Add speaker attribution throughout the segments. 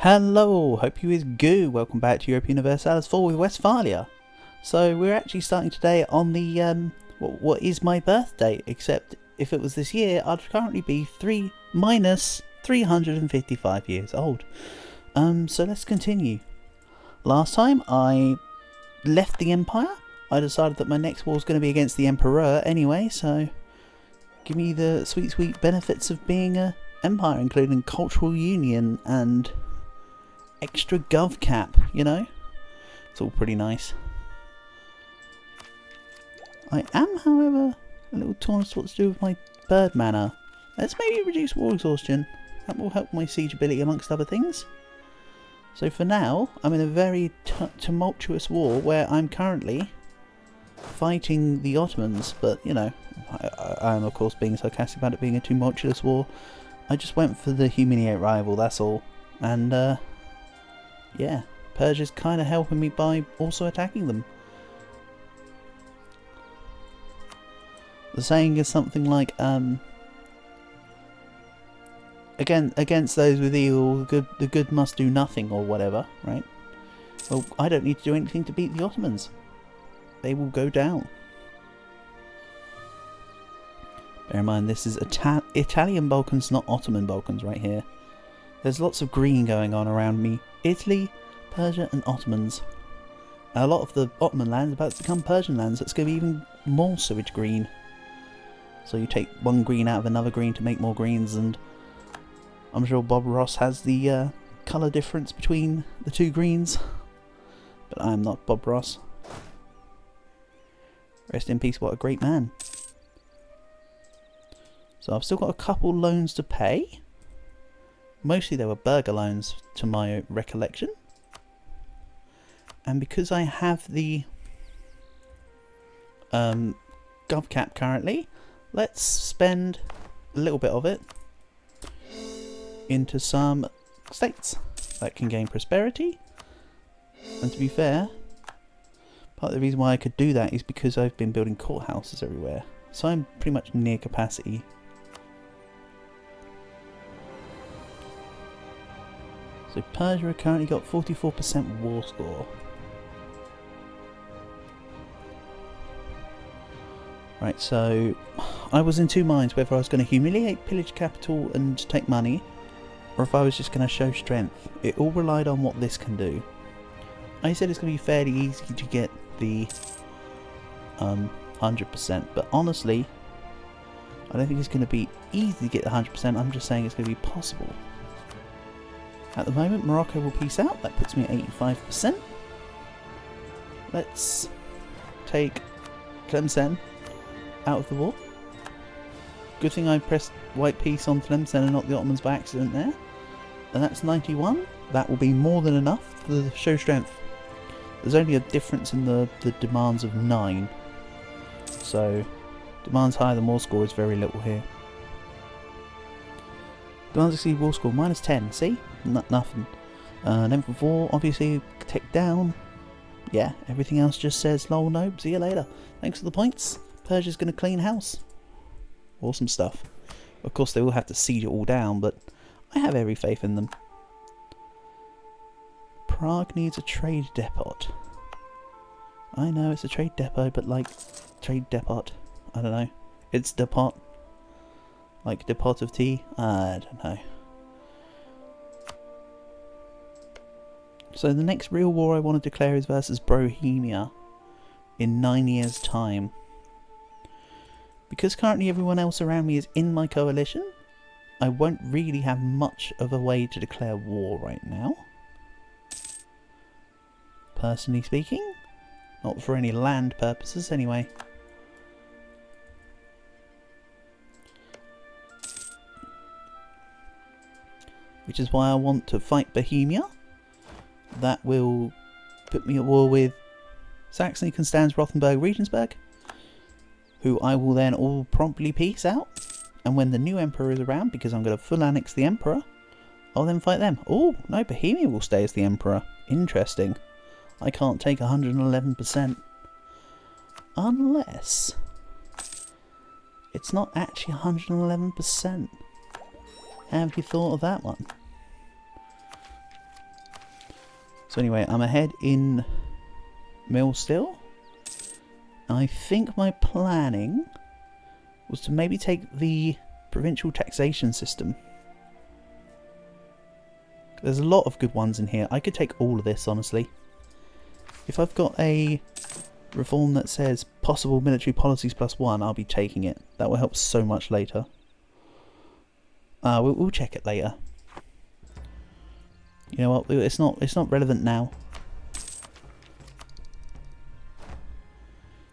Speaker 1: Hello, hope you is good. Welcome back to EU4 Westphalia with Westphalia. So we're actually starting today on the what is my birthday, except if it was this year I'd currently be minus 355 years old. So let's continue. Last time I left the Empire. I decided that my next war is going to be against the Emperor anyway, so give me the sweet benefits of being a Empire, including cultural union and extra gov cap, you know? It's all pretty nice. I am, however, a little torn as to what to do with my bird mana. Let's maybe reduce war exhaustion. That will help my siege ability amongst other things. So for now, I'm in a very tumultuous war where I'm currently fighting the Ottomans, but, you know, I am of course being sarcastic about it being a tumultuous war. I just went for the humiliate rival, that's all. And, yeah, Persia's kind of helping me by also attacking them. The saying is something like, against those with evil, the good must do nothing, or whatever, right? Well, I don't need to do anything to beat the Ottomans. They will go down. Bear in mind, this is Italian Balkans, not Ottoman Balkans right here. There's lots of green going on around me. Italy, Persia and Ottomans. A lot of the Ottoman land is about to become Persian lands. It's going to be even more sewage green. So you take one green out of another green to make more greens, and I'm sure Bob Ross has the colour difference between the two greens. But I am not Bob Ross. Rest in peace, what a great man. So I've still got a couple loans to pay. Mostly they were burger loans to my recollection. And because I have the gov cap currently, let's spend a little bit of it into some states that can gain prosperity. And to be fair, part of the reason why I could do that is because I've been building courthouses everywhere. So I'm pretty much near capacity. So Persia have currently got 44% war score. Right, so I was in two minds whether I was going to humiliate, pillage capital and take money, or if I was just going to show strength. It all relied on what this can do. I said it's going to be fairly easy to get the 100%, but honestly, I don't think it's going to be easy to get the 100%, I'm just saying it's going to be possible. At the moment, Morocco will peace out. That puts me at 85%. Let's take Tlemcen out of the war. Good thing I pressed white peace on Tlemcen and not the Ottomans by accident there. And that's 91. That will be more than enough to show strength. There's only a difference in the demands of 9. So, demands higher than war score is very little here. Demands exceed war score, minus 10, see? Nothing. Then for 4, obviously, take down. Yeah, everything else just says, lol, no, see you later. Thanks for the points. Persia's going to clean house. Awesome stuff. Of course, they will have to siege it all down, but I have every faith in them. Prague needs a trade depot. I know it's a trade depot, but like, trade depot. I don't know. It's depot. Like depot of tea? I don't know. So the next real war I want to declare is versus Bohemia in 9 years' time. Because currently everyone else around me is in my coalition, I won't really have much of a way to declare war right now. Personally speaking. Not for any land purposes anyway. Which is why I want to fight Bohemia. That will put me at war with Saxony, Constance, Rothenburg, Regensburg, who I will then all promptly peace out. And when the new emperor is around, because I'm going to full annex the emperor, I'll then fight them. Oh, no, Bohemia will stay as the emperor. Interesting. I can't take 111%. Unless it's not actually 111%. Have you thought of that one? So anyway, I'm ahead in Mill still. I think my planning was to maybe take the provincial taxation system. There's a lot of good ones in here. I could take all of this, honestly. If I've got a reform that says possible military policies +1, I'll be taking it. That will help so much later. We'll check it later. You know what? It's not relevant now.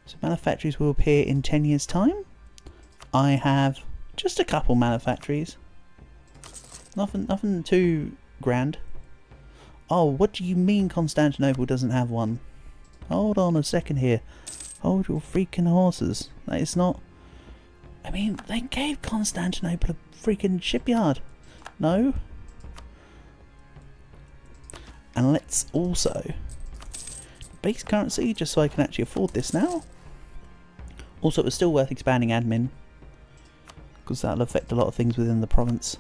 Speaker 1: So manufactories will appear in 10 years' time. I have just a couple manufactories. Nothing too grand. Oh, what do you mean Constantinople doesn't have one? Hold on a second here. Hold your freaking horses. That is not... I mean, they gave Constantinople a freaking shipyard. No? And let's also... base currency, just so I can actually afford this now. Also, it's still worth expanding admin, because that'll affect a lot of things within the province.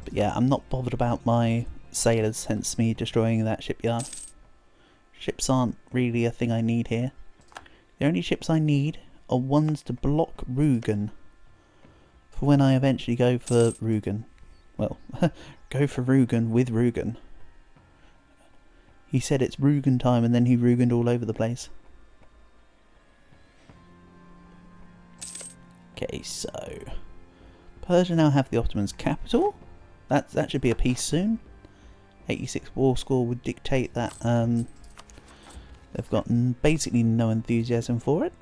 Speaker 1: But yeah, I'm not bothered about my sailors, hence me destroying that shipyard. Ships aren't really a thing I need here. The only ships I need are ones to block Rugen. For when I eventually go for Rugen. Well, go for Rugen with Rugen. He said it's Rugen time and then he Rugened all over the place. Okay, so Persia now have the Ottoman's capital. That should be a peace soon. 86 war score would dictate that they've got basically no enthusiasm for it.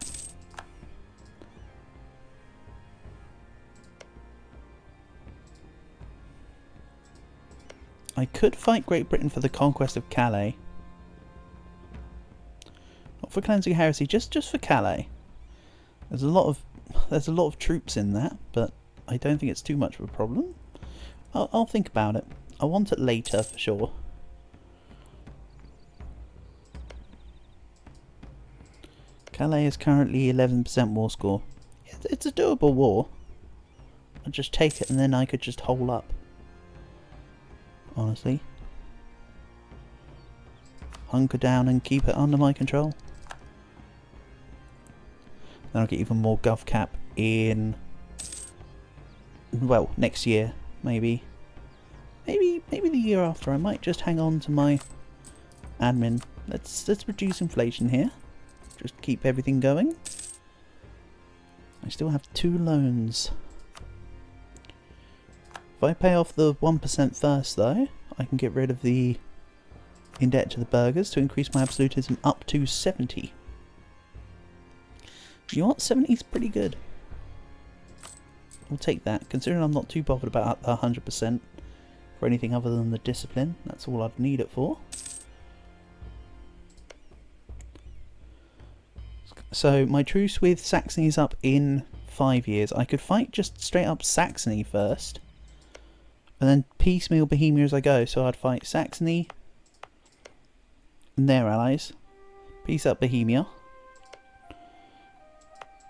Speaker 1: I could fight Great Britain for the conquest of Calais. Not for cleansing heresy, just for Calais. There's a lot of troops in that, but I don't think it's too much of a problem. I'll think about it. I want it later for sure. Calais is currently 11% war score. It's a doable war. I'd just take it and then I could just hole up. Honestly. Hunker down and keep it under my control. Then I'll get even more gov cap in... well, next year, maybe. Maybe the year after. I might just hang on to my admin. Let's reduce inflation here. Just keep everything going. I still have 2 loans. If I pay off the 1% first though, I can get rid of the in debt to the burghers to increase my absolutism up to 70. You know what? 70 is pretty good. I'll take that, considering I'm not too bothered about the 100% for anything other than the discipline. That's all I'd need it for. So my truce with Saxony is up in 5 years. I could fight just straight up Saxony first, and then piecemeal Bohemia as I go. So I'd fight Saxony and their allies, peace out Bohemia.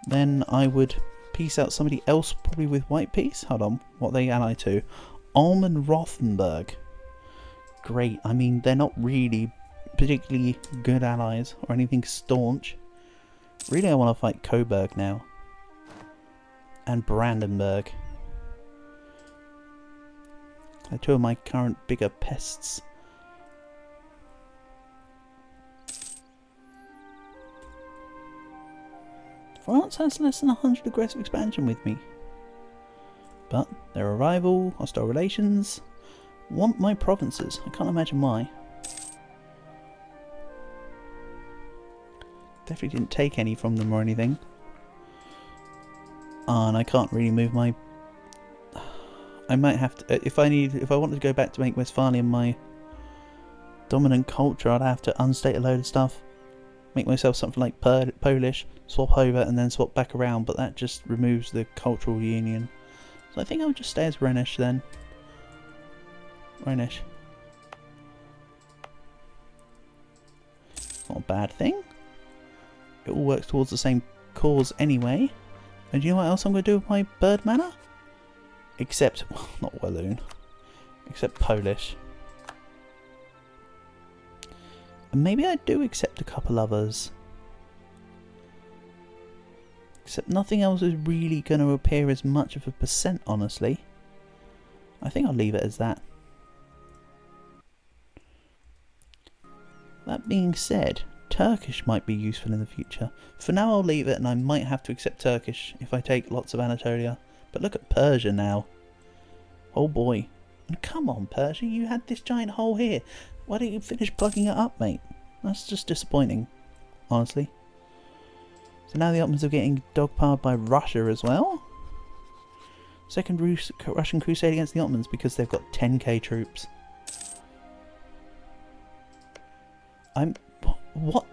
Speaker 1: Then I would peace out somebody else, probably with white peace. Hold on, what are they allied to? Ulm and Rothenburg. Great. I mean, they're not really particularly good allies or anything staunch. Really, I want to fight Coburg now. And Brandenburg. They're 2 of my current bigger pests. France has less than 100 aggressive expansion with me. But their arrival, hostile relations, want my provinces. I can't imagine why. Definitely didn't take any from them or anything. And I can't really move my... I might have to... If I wanted to go back to make Westphalia my dominant culture, I'd have to unstate a load of stuff. Make myself something like Polish, swap over and then swap back around, but that just removes the cultural union. So I think I'll just stay as Rhenish then. Rhenish. Not a bad thing. It all works towards the same cause anyway. And you know what else I'm going to do with my bird manor? Except, well, not Walloon. Except Polish. And maybe I do accept a couple others. Except nothing else is really going to appear as much of a percent, honestly. I think I'll leave it as that. That being said, Turkish might be useful in the future. For now I'll leave it, and I might have to accept Turkish if I take lots of Anatolia. But look at Persia now. Oh boy. And come on Persia, you had this giant hole here. Why don't you finish plugging it up, mate? That's just disappointing, honestly. So now the Ottomans are getting dogpiled by Russia as well. Second Russian crusade against the Ottomans because they've got 10k troops. What?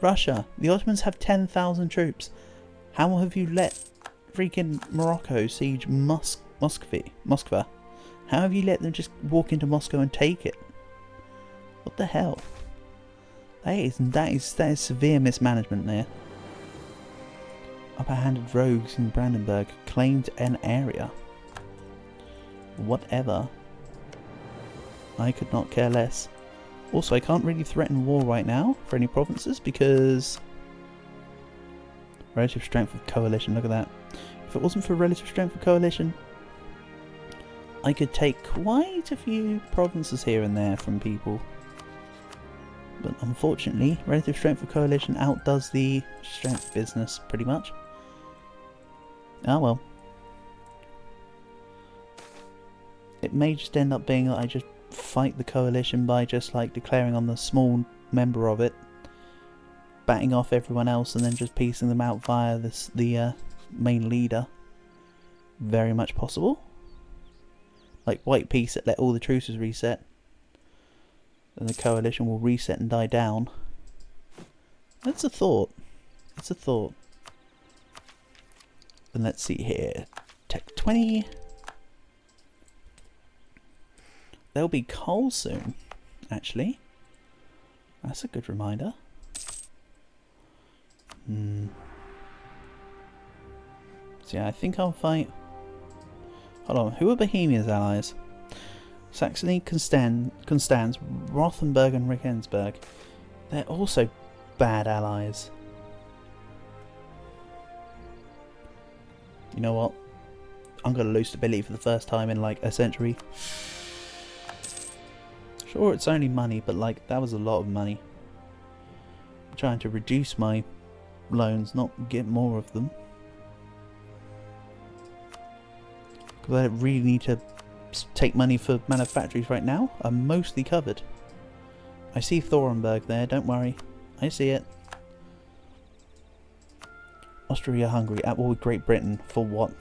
Speaker 1: Russia, the Ottomans have 10,000 troops. How have you let freaking Morocco siege Moskva? How have you let them just walk into Moscow and take it? What the hell? That is severe mismanagement there. Upper-handed rogues in Brandenburg claimed an area. Whatever. I could not care less. Also, I can't really threaten war right now for any provinces because relative strength of coalition, look at that. If it wasn't for relative strength of coalition, I could take quite a few provinces here and there from people. But unfortunately, relative strength of coalition outdoes the strength business pretty much. Ah well. It may just end up being that I just fight the coalition by just like declaring on the small member of it, batting off everyone else, and then just piecing them out via the main leader. Very much possible. Like White Peace, let all the truces reset. Then the coalition will reset and die down. That's a thought. It's a thought. And let's see here. Tech 20. There'll be coal soon, actually. That's a good reminder. So yeah, I think I'll fight... Hold on, who are Bohemia's allies? Saxony, Constance, Rothenburg and Regensburg. They're also bad allies. You know what? I'm going to lose stability for the first time in like a century. Sure, it's only money, but like that was a lot of money. I'm trying to reduce my loans, not get more of them. Because I don't really need to take money for manufactories right now. I'm mostly covered. I see Thorenberg there, don't worry. I see it. Austria-Hungary at war with Great Britain for what?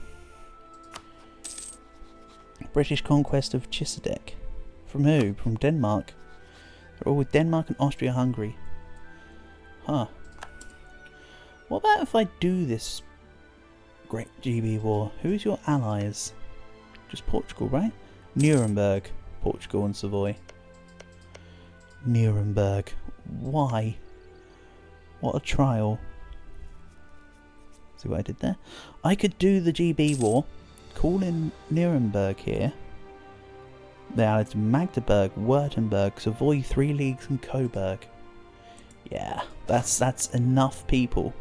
Speaker 1: British conquest of Chisadek. From who? From Denmark. They're all with Denmark and Austria-Hungary. Huh. What about if I do this great GB war? Who's your allies? Just Portugal, right? Nuremberg, Portugal and Savoy. Nuremberg. Why? What a trial. See what I did there? I could do the GB war, call in Nuremberg here. They are to Magdeburg, Württemberg, Savoy, 3 leagues and Coburg. Yeah, that's enough people.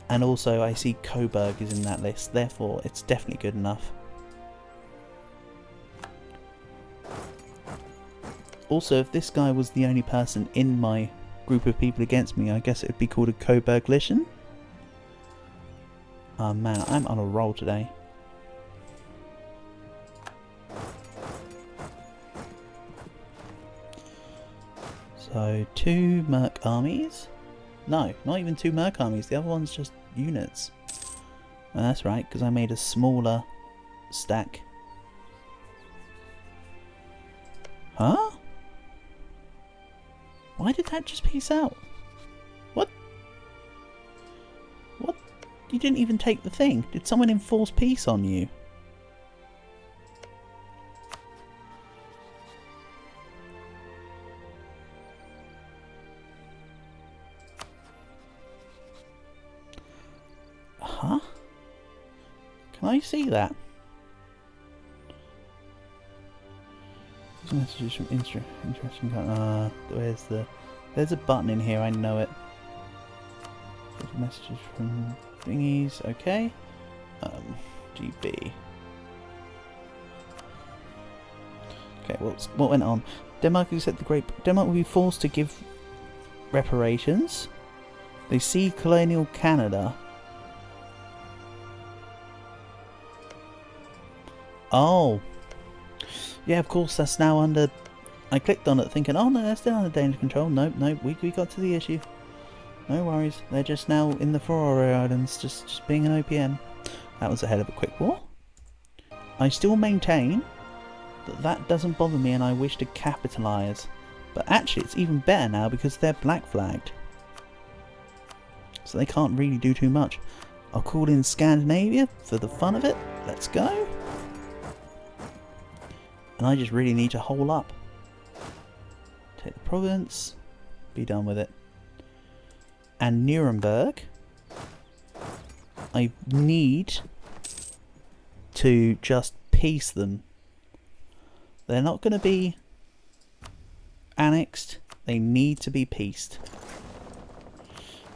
Speaker 1: And also I see Coburg is in that list, therefore it's definitely good enough. Also, if this guy was the only person in my group of people against me, I guess it would be called a Coburg-Lischen. Oh man, I'm on a roll today. So, 2 Merc armies. No, not even 2 Merc armies. The other one's just units. Oh, that's right, because I made a smaller stack. Huh? Why did that just piece out? What? What? You didn't even take the thing. Did someone enforce peace on you? Huh? Can I see that? Messages from interesting. There's a button in here. I know it. Messages from thingies. Okay. GB. Okay. What went on? Denmark accept the Great. Denmark will be forced to give reparations. They see colonial Canada. Oh. Yeah, of course, that's now under... I clicked on it thinking, oh no, that's still under danger control. Nope, we got to the issue. No worries, they're just now in the Faroe Islands, just being an OPM. That was a hell of a quick war. I still maintain that doesn't bother me and I wish to capitalise. But actually, it's even better now because they're black flagged. So they can't really do too much. I'll call in Scandinavia for the fun of it. Let's go. And I just really need to hole up. Take the province. Be done with it. And Nuremberg. I need to just peace them. They're not going to be annexed. They need to be pieced.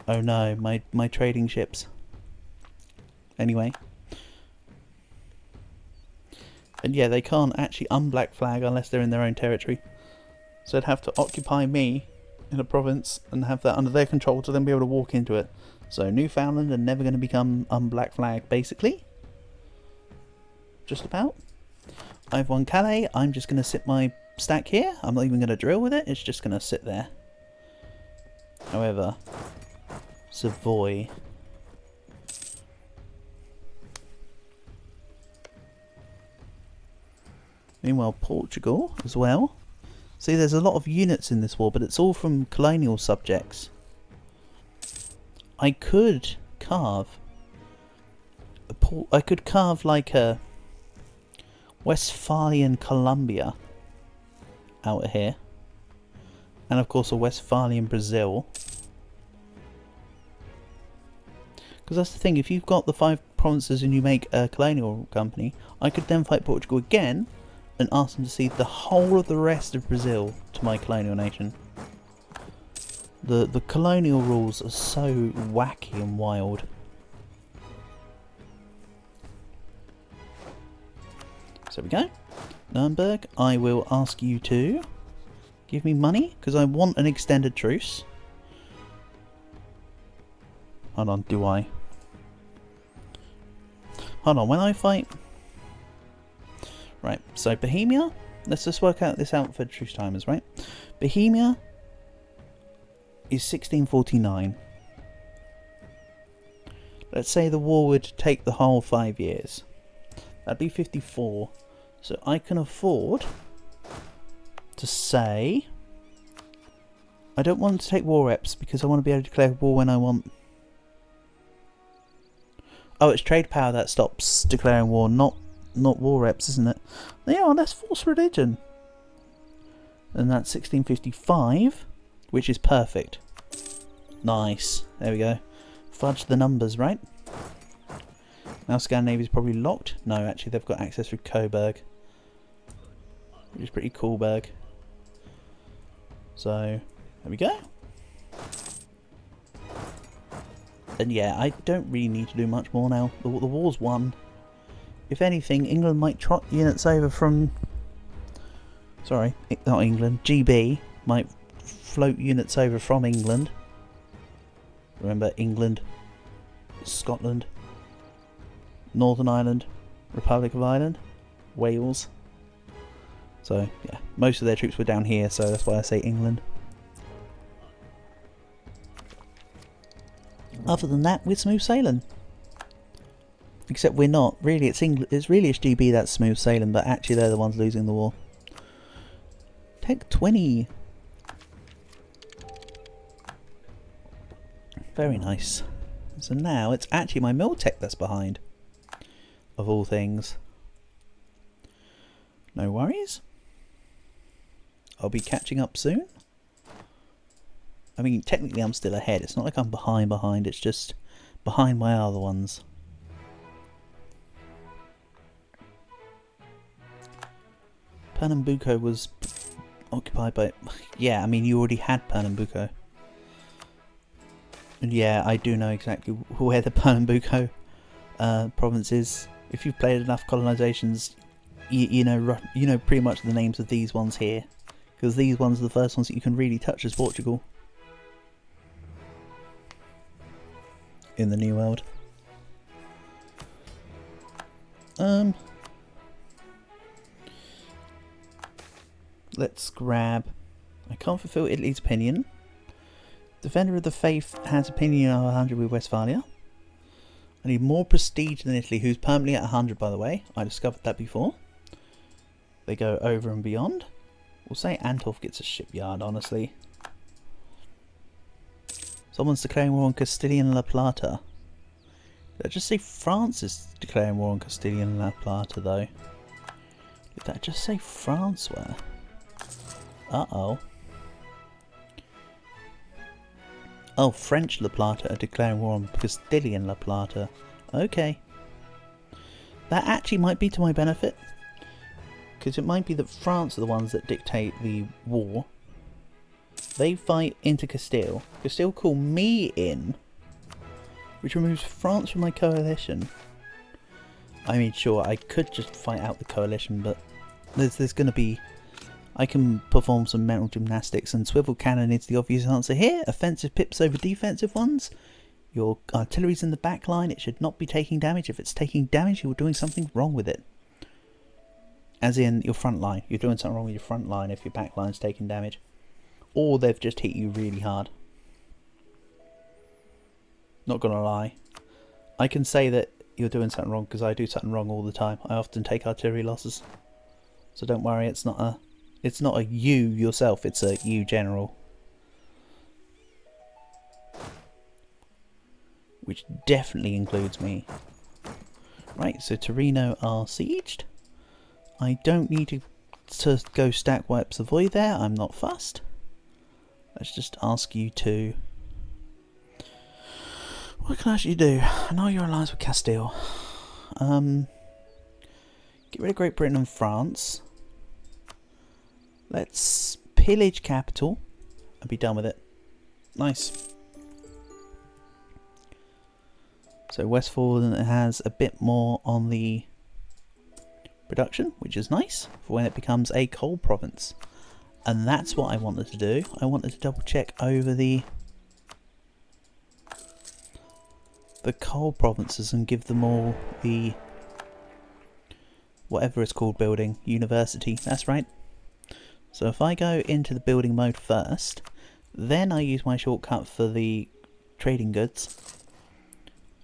Speaker 1: Oh no, my trading ships. Anyway. And yeah, they can't actually unblack flag unless they're in their own territory. So they'd have to occupy me in a province and have that under their control to then be able to walk into it. So Newfoundland are never going to become unblack flag, basically. Just about. I've won Calais. I'm just going to sit my stack here. I'm not even going to drill with it. It's just going to sit there. However, Savoy... Meanwhile, Portugal as well. See, there's a lot of units in this war, but it's all from colonial subjects. I could carve like a Westphalian Colombia out of here, and of course a Westphalian Brazil. Because that's the thing, if you've got the 5 provinces and you make a colonial company, I could then fight Portugal again and ask them to cede the whole of the rest of Brazil to my colonial nation. The colonial rules are so wacky and wild. So we go. Nuremberg, I will ask you to give me money, because I want an extended truce. Hold on, do I? Hold on, when I fight... Right, so Bohemia, let's just work this out for truce timers, right? Bohemia is 1649. Let's say the war would take the whole 5 years. That'd be 54. So I can afford to say... I don't want to take war reps because I want to be able to declare war when I want. Oh, it's trade power that stops declaring war, not war reps, isn't it? Yeah, let's force religion. And that's 1655, which is perfect. Nice. There we go. Fudge the numbers, right? Now Scandinavia's probably locked. No, actually they've got access through Coburg, which is pretty cool, Berg. So, there we go. And yeah, I don't really need to do much more now. The war's won. If anything, England might trot units over from... Sorry, not England. GB might float units over from England. Remember, England, Scotland, Northern Ireland, Republic of Ireland, Wales. So, yeah, most of their troops were down here, so that's why I say England. Other than that, we're smooth sailing. Except we're not. Really, it's England. It's really GB that's smooth sailing, but actually they're the ones losing the war. Tech 20. Very nice. So now it's actually my mill tech that's behind. Of all things. No worries. I'll be catching up soon. I mean, technically I'm still ahead. It's not like I'm behind. It's just behind my other ones. Pernambuco was occupied by... Yeah, I mean, you already had Pernambuco. And yeah, I do know exactly where the Pernambuco province is. If you've played enough colonizations, you know pretty much the names of these ones here. Because these ones are the first ones that you can really touch as Portugal. In the New World. Let's grab... I can't fulfill Italy's opinion. Defender of the Faith has opinion of 100 with Westphalia. I need more prestige than Italy, who's permanently at 100 by the way. I discovered that before. They go over and beyond. We'll say Antolf gets a shipyard, honestly. Someone's declaring war on Castilian La Plata. Did I just say France is declaring war on Castilian La Plata, though? Did that just say France were? Uh-oh. Oh, French La Plata are declaring war on Castilian La Plata. Okay. That actually might be to my benefit. Because it might be that France are the ones that dictate the war. They fight into Castile. Castile call me in. Which removes France from my coalition. I mean, sure, I could just fight out the coalition, but there's going to be... I can perform some mental gymnastics, and swivel cannon is the obvious answer here. Offensive pips over defensive ones. Your artillery's in the back line. It should not be taking damage. If it's taking damage, you're doing something wrong with it. As in your front line. You're doing something wrong with your front line if your back line's taking damage. Or they've just hit you really hard. Not gonna lie. I can say that you're doing something wrong because I do something wrong all the time. I often take artillery losses. So don't worry, it's not a you yourself, it's a you general. Which definitely includes me. Right, so Torino are sieged. I don't need to go stack wipe Savoy there, I'm not fussed. Let's just ask you to... What can I actually do? I know you're alliance with Castile. Get rid of Great Britain and France. Let's pillage capital and be done with it. Nice. So Westphalia has a bit more on the production, which is nice for when it becomes a coal province. And that's what I wanted to do. I wanted to double check over the coal provinces and give them all the whatever it's called building, university, that's right. So if I go into the building mode first, then I use my shortcut for the trading goods,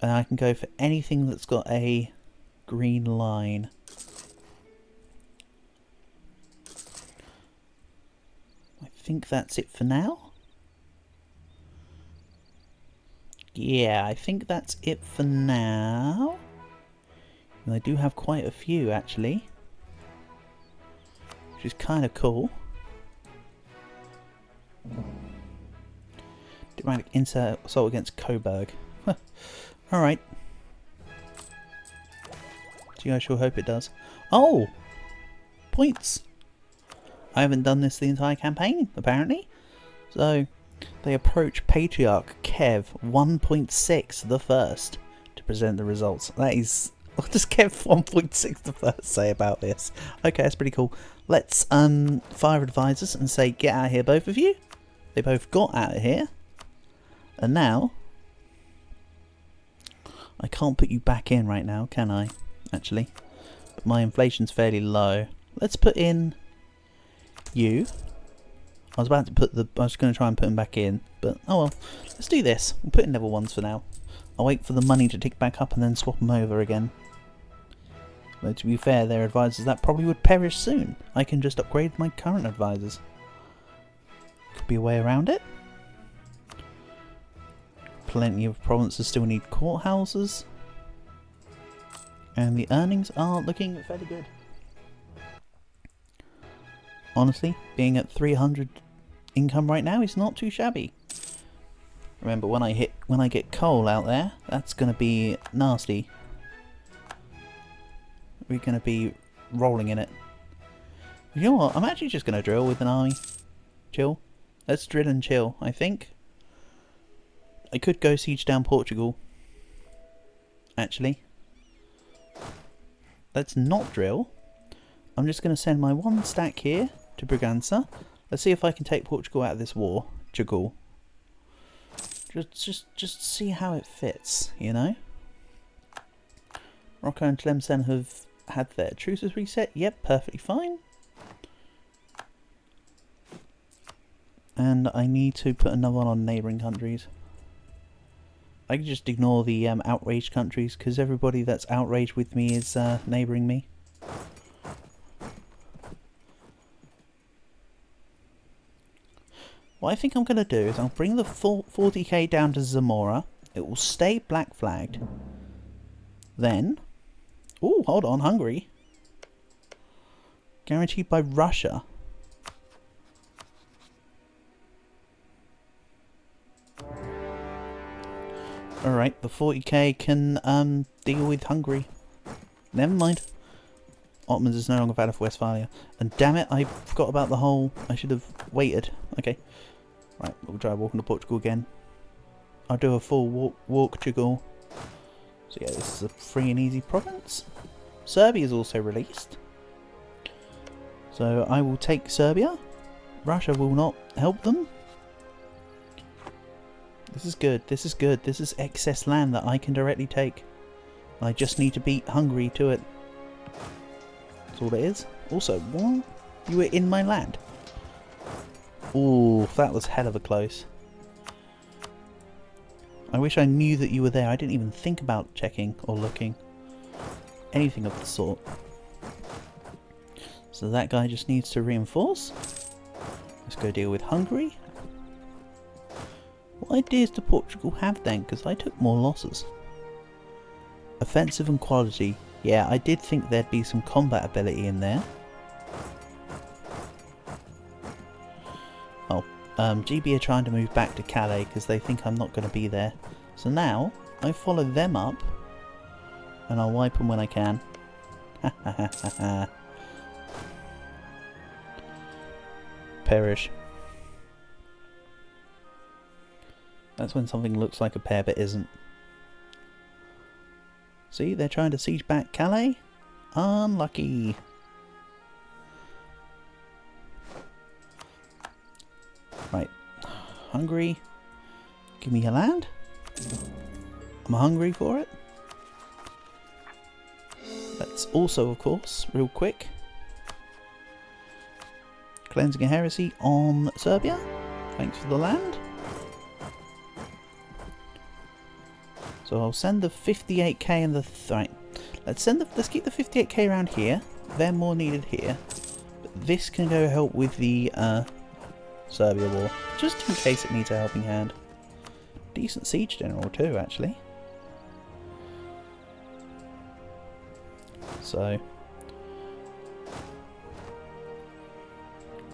Speaker 1: and I can go for anything that's got a green line. I think that's it for now. Yeah, I think that's it for now. And I do have quite a few actually, which is kind of cool. Diplomatic assault against Coburg. Alright. Gee, I sure hope it does. Oh! Points! I haven't done this the entire campaign, apparently. So, they approach Patriarch Kev 1.6 the first to present the results. That is... What does Kev 1.6 the first say about this? Okay, that's pretty cool. Let's fire advisors and say, get out of here, both of you. They both got out of here. And now... I can't put you back in right now, can I? Actually. But my inflation's fairly low. Let's put in... you. I was about to put the... I was going to try and put them back in. But, oh well. Let's do this. We'll put in level 1s for now. I'll wait for the money to tick back up and then swap them over again. Though to be fair, their advisors, that probably would perish soon. I can just upgrade my current advisors. Could be a way around it. Plenty of provinces still need courthouses. And the earnings are looking fairly good. Honestly, being at 300 income right now is not too shabby. Remember, when I get coal out there, that's going to be nasty. We're going to be rolling in it. You know what? I'm actually just going to drill with an army. Chill. Let's drill and chill, I think. I could go siege down Portugal. Actually. Let's not drill. I'm just going to send my one stack here to Braganza. Let's see if I can take Portugal out of this war. Portugal. Just see how it fits, you know? Morocco and Tlemcen have had their truces reset. Yep, perfectly fine. And I need to put another one on neighbouring countries. I can just ignore the outraged countries because everybody that's outraged with me is neighbouring me. What I think I'm going to do is I'll bring the full 40k down to Zamora. It will stay black flagged. Then... Ooh, hold on, Hungary. Guaranteed by Russia. Alright, the 40k can deal with Hungary. Never mind. Ottomans is no longer valid for Westphalia. And damn it, I forgot about the whole... I should have waited. Okay. Right, we'll try walking to Portugal again. I'll do a full walk Portugal. So yeah, this is a free and easy province. Serbia is also released. So I will take Serbia. Russia will not help them. This is good, this is good. This is excess land that I can directly take. I just need to beat Hungary to it. That's all it is. Also, what? You were in my land. Ooh, that was hell of a close. I wish I knew that you were there. I didn't even think about checking or looking. Anything of the sort. So that guy just needs to reinforce. Let's go deal with Hungary. What ideas do Portugal have then? Because I took more losses. Offensive and quality. Yeah, I did think there'd be some combat ability in there. Oh, GB are trying to move back to Calais because they think I'm not going to be there. So now, I follow them up and I'll wipe them when I can. Ha ha ha ha ha. Perish. That's when something looks like a pair but isn't. See, they're trying to siege back Calais. Unlucky. Right. Hungary. Give me your land. I'm hungry for it. Let's also, of course, real quick, cleansing a heresy on Serbia. Thanks for the land. So I'll send the 58k and the right. Let's keep the 58k around here. They're more needed here. But this can go help with the Serbia war, just in case it needs a helping hand. Decent siege general too, actually. So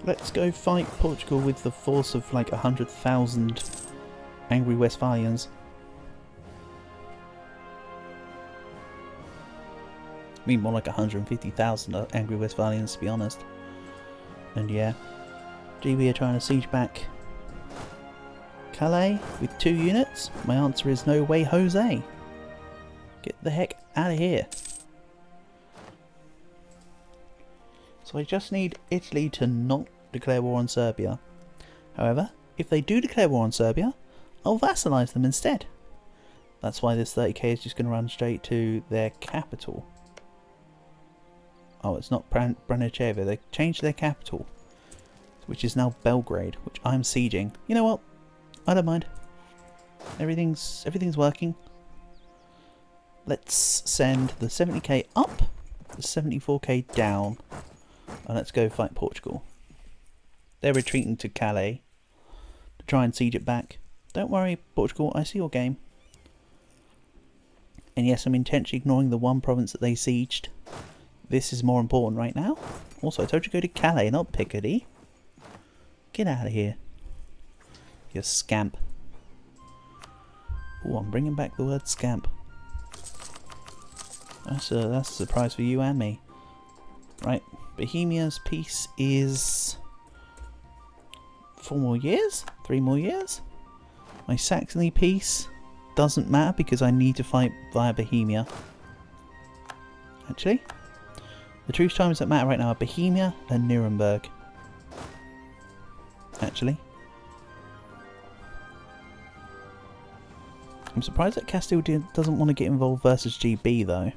Speaker 1: let's go fight Portugal with the force of like 100,000 angry Westphalians. I mean, more like 150,000 angry Westphalians, to be honest. And yeah, GB are trying to siege back Calais with 2 units. My answer is no way, Jose. Get the heck out of here. So I just need Italy to not declare war on Serbia. However, if they do declare war on Serbia, I'll vassalize them instead. That's why this 30k is just going to run straight to their capital. Oh, it's not Braničeva. They changed their capital, which is now Belgrade, which I'm sieging. You know what? I don't mind. Everything's working. Let's send the 70k up, the 74k down, and let's go fight Portugal. They're retreating to Calais to try and siege it back. Don't worry, Portugal, I see your game. And yes, I'm intentionally ignoring the one province that they sieged. This is more important right now. Also, I told you to go to Calais, not Picardy. Get out of here, you scamp. Oh, I'm bringing back the word scamp. That's a surprise for you and me. Right, Bohemia's peace is 4 more years? 3 more years? My Saxony peace doesn't matter because I need to fight via Bohemia. Actually, the truce times that matter right now are Bohemia and Nuremberg. Actually. I'm surprised that Castile doesn't want to get involved versus GB though.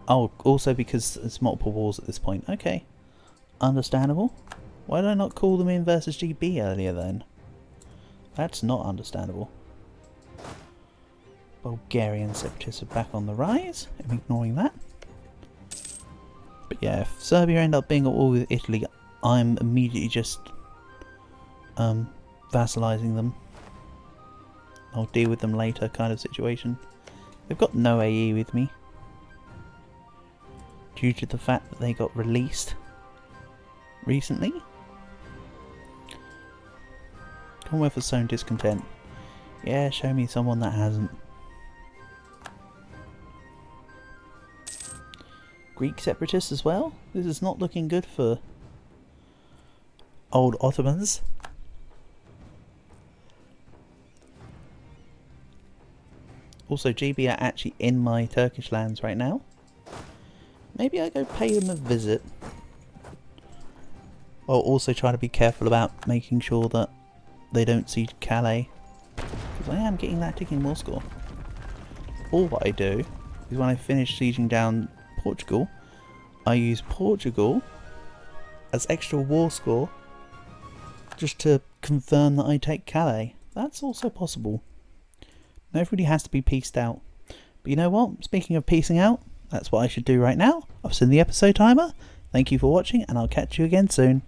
Speaker 1: Oh, also because it's multiple wars at this point. Okay. Understandable. Why did I not call them in versus GB earlier then? That's not understandable. Bulgarian separatists are back on the rise. I'm ignoring that. But yeah, if Serbia end up being at war with Italy, I'm immediately just vassalizing them. I'll deal with them later kind of situation. They've got no AE with me, due to the fact that they got released recently. Commonwealth has sown discontent. Yeah, show me someone that hasn't. Greek separatists as well? This is not looking good for old Ottomans. Also, GB are actually in my Turkish lands right now. Maybe I go pay them a visit. I'll also try to be careful about making sure that they don't siege Calais, because I am getting that ticking war score. Or what I do is when I finish sieging down Portugal, I use Portugal as extra war score just to confirm that I take Calais. That's also possible. Not everybody has to be pieced out. But you know what? Speaking of piecing out, that's what I should do right now. I've seen the episode timer. Thank you for watching, and I'll catch you again soon.